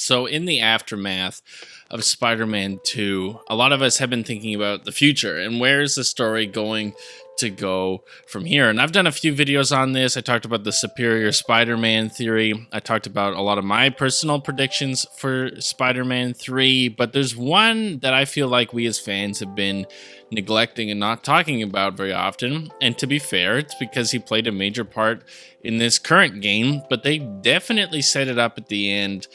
So in the aftermath of Spider-Man 2, a lot of us have been thinking about the future and where is the story going to go from here. And I've done a few videos on this. I talked about the superior Spider-Man theory. I talked about a lot of my personal predictions for Spider-Man 3, but there's one that I feel like we as fans have been neglecting and not talking about very often. And to be fair, it's because he played a major part in this current game, but they definitely set it up at the end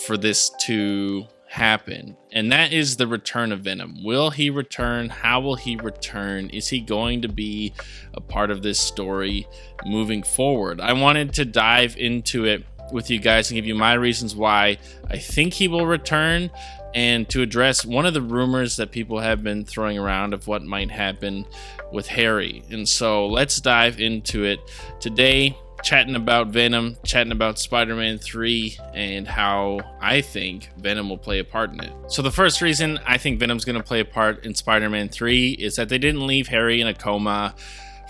for this to happen, and that is the return of Venom. Will he return? How will he return? Is he going to be a part of this story moving forward? I wanted to dive into it with you guys and give you my reasons why I think he will return, and to address one of the rumors that people have been throwing around of what might happen with Harry. And so let's dive into it today, chatting about Venom, chatting about Spider-Man 3, and how I think Venom will play a part in it. So the first reason I think Venom's going to play a part in Spider-Man 3 is that they didn't leave Harry in a coma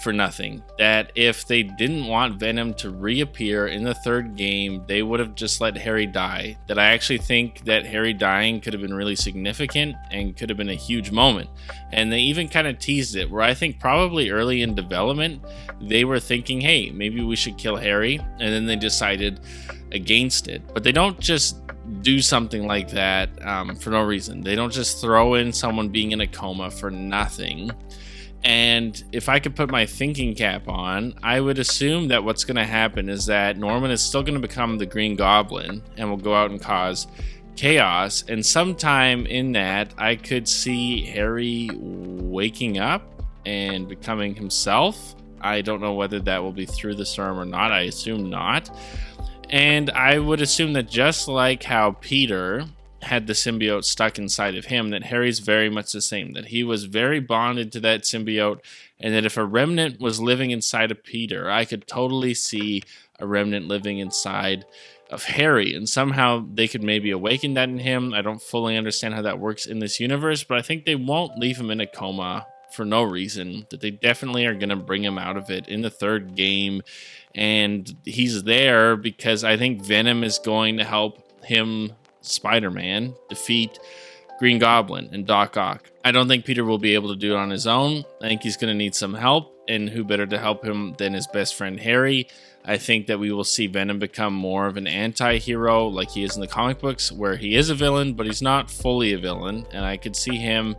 for nothing. That if they didn't want Venom to reappear in the third game, they would have just let Harry die. That I actually think that Harry dying could have been really significant and could have been a huge moment. And they even kind of teased it, where I think probably early in development, they were thinking, hey, maybe we should kill Harry, and then they decided against it. But they don't just do something like that for no reason. They don't just throw in someone being in a coma for nothing. And if I could put my thinking cap on, I would assume that what's going to happen is that Norman is still going to become the Green Goblin and will go out and cause chaos. And sometime in that, I could see Harry waking up and becoming himself. I don't know whether that will be through the storm or not. I assume not. And I would assume that just like how Peter had the symbiote stuck inside of him, that Harry's very much the same, that he was very bonded to that symbiote, and that if a remnant was living inside of Peter, I could totally see a remnant living inside of Harry, and somehow they could maybe awaken that in him. I don't fully understand how that works in this universe, but I think they won't leave him in a coma for no reason, that they definitely are going to bring him out of it in the third game, and he's there because I think Venom is going to help him, Spider-Man, defeat Green Goblin and Doc Ock. I don't think Peter will be able to do it on his own. I think he's going to need some help, and who better to help him than his best friend Harry. I think that we will see Venom become more of an anti-hero like he is in the comic books, where he is a villain, but he's not fully a villain, and I could see him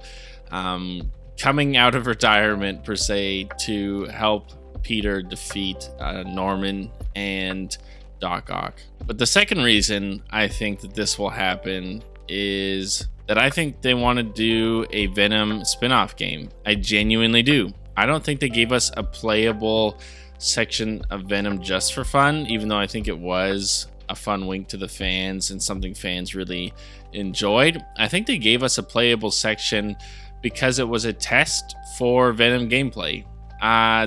coming out of retirement, per se, to help Peter defeat Norman and Doc Ock. But the second reason I think that this will happen is that I think they want to do a Venom spin-off game. I genuinely do. I don't think they gave us a playable section of Venom just for fun, even though I think it was a fun wink to the fans and something fans really enjoyed. I think they gave us a playable section because it was a test for Venom gameplay.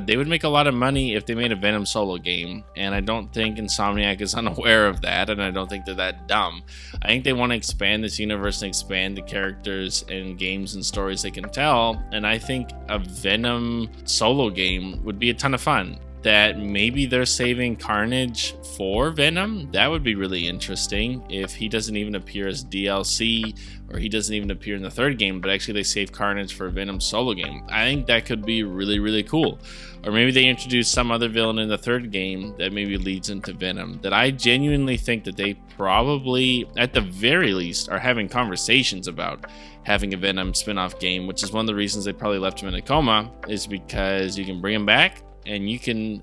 They would make a lot of money if they made a Venom solo game, and I don't think Insomniac is unaware of that, and I don't think they're that dumb. I think they want to expand this universe and expand the characters and games and stories they can tell, and I think a Venom solo game would be a ton of fun. That maybe they're saving Carnage for Venom. That would be really interesting if he doesn't even appear as DLC, or he doesn't even appear in the third game, but actually they save Carnage for a Venom solo game. I think that could be really, really cool. Or maybe they introduce some other villain in the third game that maybe leads into Venom. That I genuinely think that they probably, at the very least, are having conversations about having a Venom spin-off game, which is one of the reasons they probably left him in a coma, is because you can bring him back and you can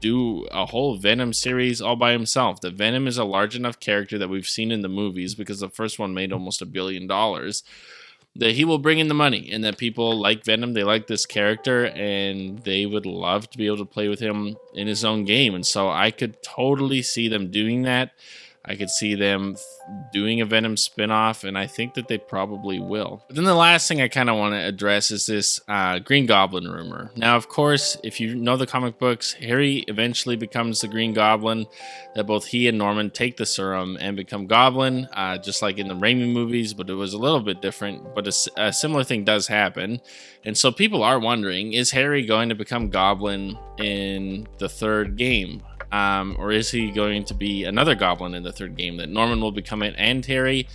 do a whole Venom series all by himself. The Venom is a large enough character that we've seen in the movies, because the first one made almost $1 billion, that he will bring in the money, and that people like Venom, they like this character, and they would love to be able to play with him in his own game. And so I could totally see them doing that. I could see them doing a Venom spinoff, and I think that they probably will. But then the last thing I kind of want to address is this Green Goblin rumor. Now, of course, if you know the comic books, Harry eventually becomes the Green Goblin, that both he and Norman take the serum and become Goblin, just like in the Raimi movies, but it was a little bit different. But a similar thing does happen. And so people are wondering, is Harry going to become Goblin in the third game? Or is he going to be another goblin in the third game that Norman will become it and Harry?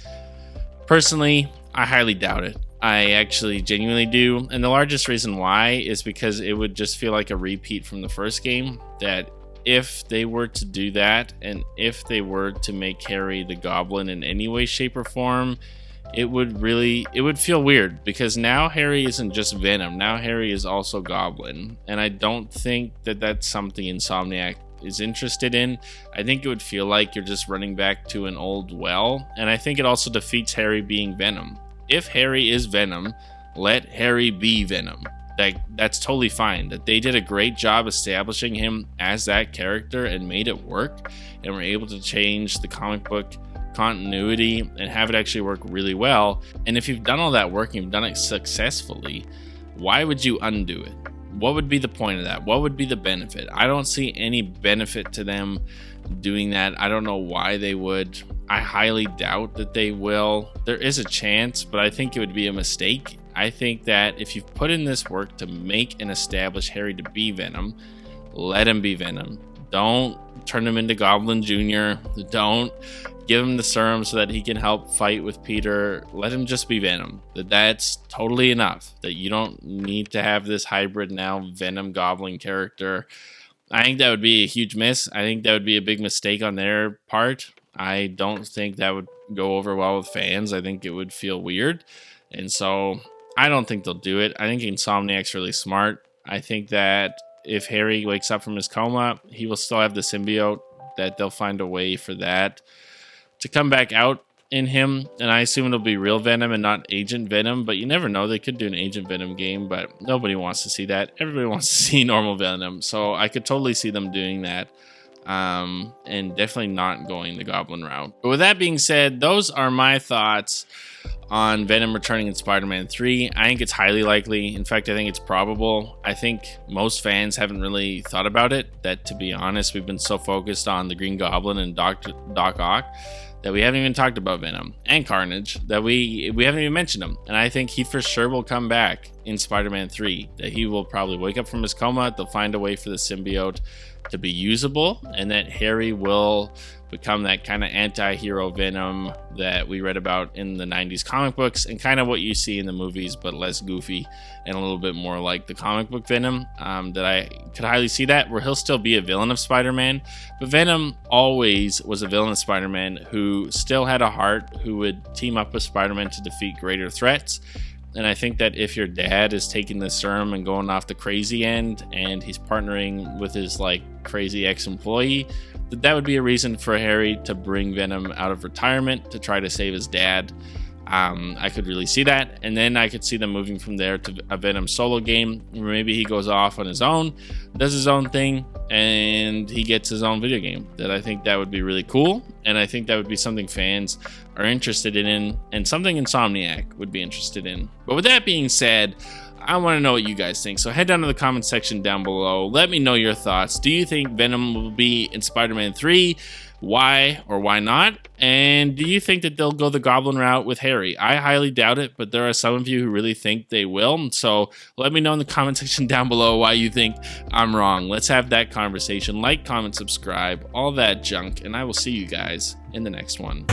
Personally, I highly doubt it. I actually genuinely do. And the largest reason why is because it would just feel like a repeat from the first game. That if they were to do that, and if they were to make Harry the goblin in any way, shape, or form, it would feel weird, because now Harry isn't just Venom. Now Harry is also Goblin. And I don't think that that's something Insomniac is interested in. I think it would feel like you're just running back to an old well. And I think it also defeats Harry being Venom. If Harry is Venom, let Harry be Venom. That's totally fine. That they did a great job establishing him as that character and made it work, and were able to change the comic book continuity and have it actually work really well. And if you've done all that work and you've done it successfully, why would you undo it? What would be the point of that? What would be the benefit? I don't see any benefit to them doing that. I don't know why they would. I highly doubt that they will. There is a chance, but I think it would be a mistake. I think that if you've put in this work to make and establish Harry to be Venom, let him be Venom. Don't turn him into Goblin Jr. Don't give him the serum so that he can help fight with Peter. Let him just be Venom. That's totally enough. That you don't need to have this hybrid now Venom Goblin character. I think that would be a huge miss. I think that would be a big mistake on their part. I don't think that would go over well with fans. I think it would feel weird. And so I don't think they'll do it. I think Insomniac's really smart. I think that if Harry wakes up from his coma, he will still have the symbiote, that they'll find a way for that to come back out in him. And I assume it'll be real Venom and not Agent Venom, but you never know. They could do an Agent Venom game, but nobody wants to see that. Everybody wants to see normal Venom. So I could totally see them doing that. And definitely not going the Goblin route. But with that being said, those are my thoughts on Venom returning in Spider-Man 3. I think it's highly likely. In fact, I think it's probable. I think most fans haven't really thought about it. That, to be honest, we've been so focused on the Green Goblin and Doc Ock that we haven't even talked about Venom and Carnage, that we haven't even mentioned him. And I think he for sure will come back in Spider-Man 3. That he will probably wake up from his coma. They'll find a way for the symbiote to be usable, and that Harry will become that kind of anti-hero Venom that we read about in the 90s comic books, and kind of what you see in the movies, but less goofy and a little bit more like the comic book Venom. That I could highly see that, where he'll still be a villain of Spider-Man, but Venom always was a villain of Spider-Man who still had a heart, who would team up with Spider-Man to defeat greater threats. And I think that if your dad is taking the serum and going off the crazy end, and he's partnering with his crazy ex-employee, that would be a reason for Harry to bring Venom out of retirement to try to save his dad. I could really see that. And then I could see them moving from there to a Venom solo game, where maybe he goes off on his own, does his own thing, and he gets his own video game. That I think that would be really cool. And I think that would be something fans are interested in, and something Insomniac would be interested in. But with that being said, I want to know what you guys think. So head down to the comment section down below. Let me know your thoughts. Do you think Venom will be in Spider-Man 3? Why or why not? And do you think that they'll go the Goblin route with Harry? I highly doubt it, but there are some of you who really think they will. So let me know in the comment section down below why you think I'm wrong. Let's have that conversation. Like, comment, subscribe, all that junk, and I will see you guys in the next one.